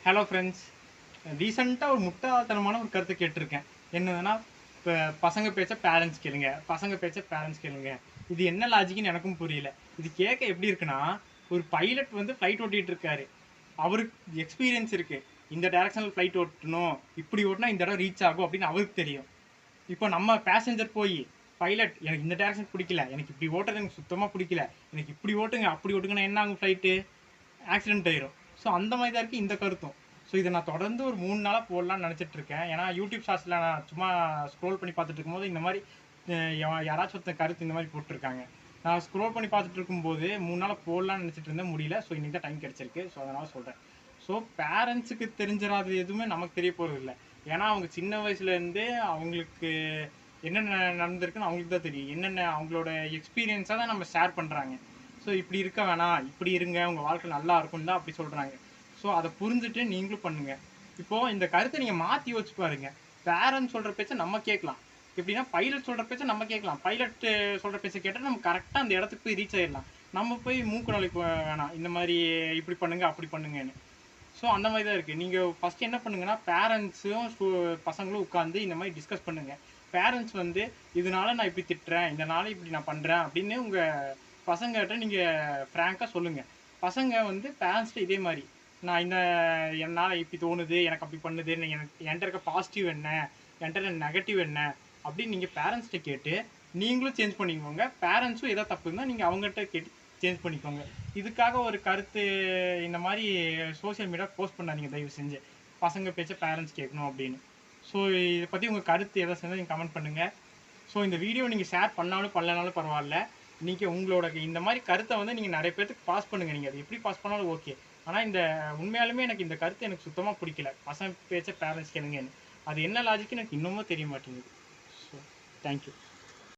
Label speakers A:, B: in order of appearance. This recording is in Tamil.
A: Hello friends. ரீசெண்டாக ஒரு முட்டாள்தனமான ஒரு கருத்தை கேட்டிருக்கேன். என்னதுன்னா, இப்போ பசங்க பேச்ச பேரண்ட்ஸ் கேளுங்க, பசங்க பேச்ச பேரண்ட்ஸ் கேளுங்க. இது என்ன லாஜிக்னு எனக்கும் புரியல. இது கேட்க எப்படி இருக்குன்னா, ஒரு பைலட் வந்து ஃப்ளைட் ஓட்டிகிட்டு இருக்காரு. அவருக்கு எக்ஸ்பீரியன்ஸ் இருக்குது. இந்த டைரக்ஷனில் ஃப்ளைட் ஓட்டணும், இப்படி ஓட்டினா இந்த இடம் ரீச் ஆகும் அப்படின்னு அவருக்கு தெரியும். இப்போ நம்ம பேசஞ்சர் போய் பைலட் எனக்கு இந்த டைரக்ஷன் பிடிக்கல, எனக்கு இப்படி ஓட்டுறது எனக்கு சுத்தமாக பிடிக்கல, எனக்கு இப்படி ஓட்டுங்க அப்படி ஓட்டுங்கன்னா என்ன ஆகும்? ஃப்ளைட்டு ஆக்சிடென்ட் ஆயிரும். ஸோ அந்த மாதிரி தான் இருக்குது இந்த கருத்தும். ஸோ இதை நான் தொடர்ந்து ஒரு 3 நாளாக போடலான்னு நினச்சிட்டு இருக்கேன். ஏன்னா யூடியூப் ஷார்ட்ஸில் நான் சும்மா ஸ்க்ரோல் பண்ணி பார்த்துட்டு இருக்கும்போது இந்த மாதிரி யாராச்சும் ஒருத்தர் கருத்து இந்த மாதிரி போட்டிருக்காங்க. நான் ஸ்க்ரோல் பண்ணி பார்த்துட்டு இருக்கும்போது 3 நாளாக போடலான்னு நினச்சிட்டு இருந்தேன், முடியல. ஸோ இன்றைக்கி தான் டைம் கிடச்சிருக்கு. ஸோ அதனால் சொல்கிறேன். ஸோ பேரண்ட்ஸுக்கு தெரிஞ்சிடாது எதுவுமே நமக்கு தெரிய போகிறது இல்லை. ஏன்னா அவங்க சின்ன வயசுலேருந்தே அவங்களுக்கு என்னென்ன நடந்திருக்குன்னு அவங்களுக்கு தான் தெரியும். என்னென்ன அவங்களோட எக்ஸ்பீரியன்ஸாக தான் நம்ம ஷேர் பண்ணுறாங்க. ஸோ இப்படி இருக்க வேணாம், இப்படி இருங்க, உங்கள் வாழ்க்கை நல்லா இருக்கும்னு தான் அப்படி சொல்கிறாங்க. ஸோ அதை புரிஞ்சுட்டு நீங்களும் பண்ணுங்கள். இப்போது இந்த கருத்தை நீங்கள் மாற்றி வச்சு பாருங்கள். பேரண்ட்ஸ் சொல்கிற பேச்சை நம்ம கேட்கலாம். எப்படின்னா பைலட் சொல்கிற பேச்சை நம்ம கேட்கலாம். பைலட் சொல்கிற பேச்சை கேட்டால் நம்ம கரெக்டாக அந்த இடத்துக்கு போய் ரீச் ஆகிடலாம். நம்ம போய் மூக்கு நாளைக்கு வேணாம், இந்த மாதிரி இப்படி பண்ணுங்கள் அப்படி பண்ணுங்கன்னு. ஸோ அந்த மாதிரி தான் இருக்குது. நீங்கள் ஃபஸ்ட்டு என்ன பண்ணுங்கன்னா, பேரண்ட்ஸும் பசங்களும் உட்காந்து இந்த மாதிரி டிஸ்கஸ் பண்ணுங்கள். பேரண்ட்ஸ் வந்து இதனால நான் இப்படி திட்டுறேன், இதனால இப்படி நான் பண்ணுறேன் அப்படின்னு உங்கள் பசங்கள்கிட்ட நீங்கள் ஃப்ராங்காக சொல்லுங்கள். பசங்க வந்து பேரண்ட்ஸ்கிட்ட இதே மாதிரி நான் என்னால் இப்படி தோணுது, எனக்கு அப்படி பண்ணுது, என்கிட்ட இருக்க பாசிட்டிவ் என்ன, என்கிட்ட இருக்க நெகட்டிவ் என்ன அப்படின்னு நீங்கள் பேரண்ட்ஸ்கிட்ட கேட்டு நீங்களும் சேஞ்ச் பண்ணிக்கோங்க. பேரண்ட்ஸும் எதாவது தப்பு இருந்தால் நீங்கள் அவங்ககிட்ட கேட்டு சேஞ்ச் பண்ணிக்கோங்க. இதுக்காக ஒரு கருத்து இந்த மாதிரி சோஷியல் மீடியா போஸ்ட் பண்ணாதீங்க தயவு செஞ்சு. பசங்க பேச்ச பேரண்ட்ஸ் கேட்கணும் அப்படின்னு. ஸோ இதை பற்றி உங்கள் கருத்து எதாவது செஞ்சால் நீங்கள் கமெண்ட் பண்ணுங்கள். ஸோ இந்த வீடியோ நீங்கள் ஷேர் பண்ணாலும் பண்ணலனாலும் பரவாயில்ல. நீங்கள் உங்களோட இந்த மாதிரி கருத்தை வந்து நீங்கள் நிறைய பேருக்கு பாஸ் பண்ணுங்கள். நீங்கள் அது எப்படி பாஸ் பண்ணாலும் ஓகே. ஆனால் இந்த உண்மையாலுமே எனக்கு இந்த கருத்து எனக்கு சுத்தமாக பிடிக்கல. பசங்க பேச்ச பேரண்ட்ஸ் கேளுங்கன்னு. அது என்ன லாஜிக்கு எனக்கு இன்னமும் தெரிய மாட்டேங்குது. So thank you.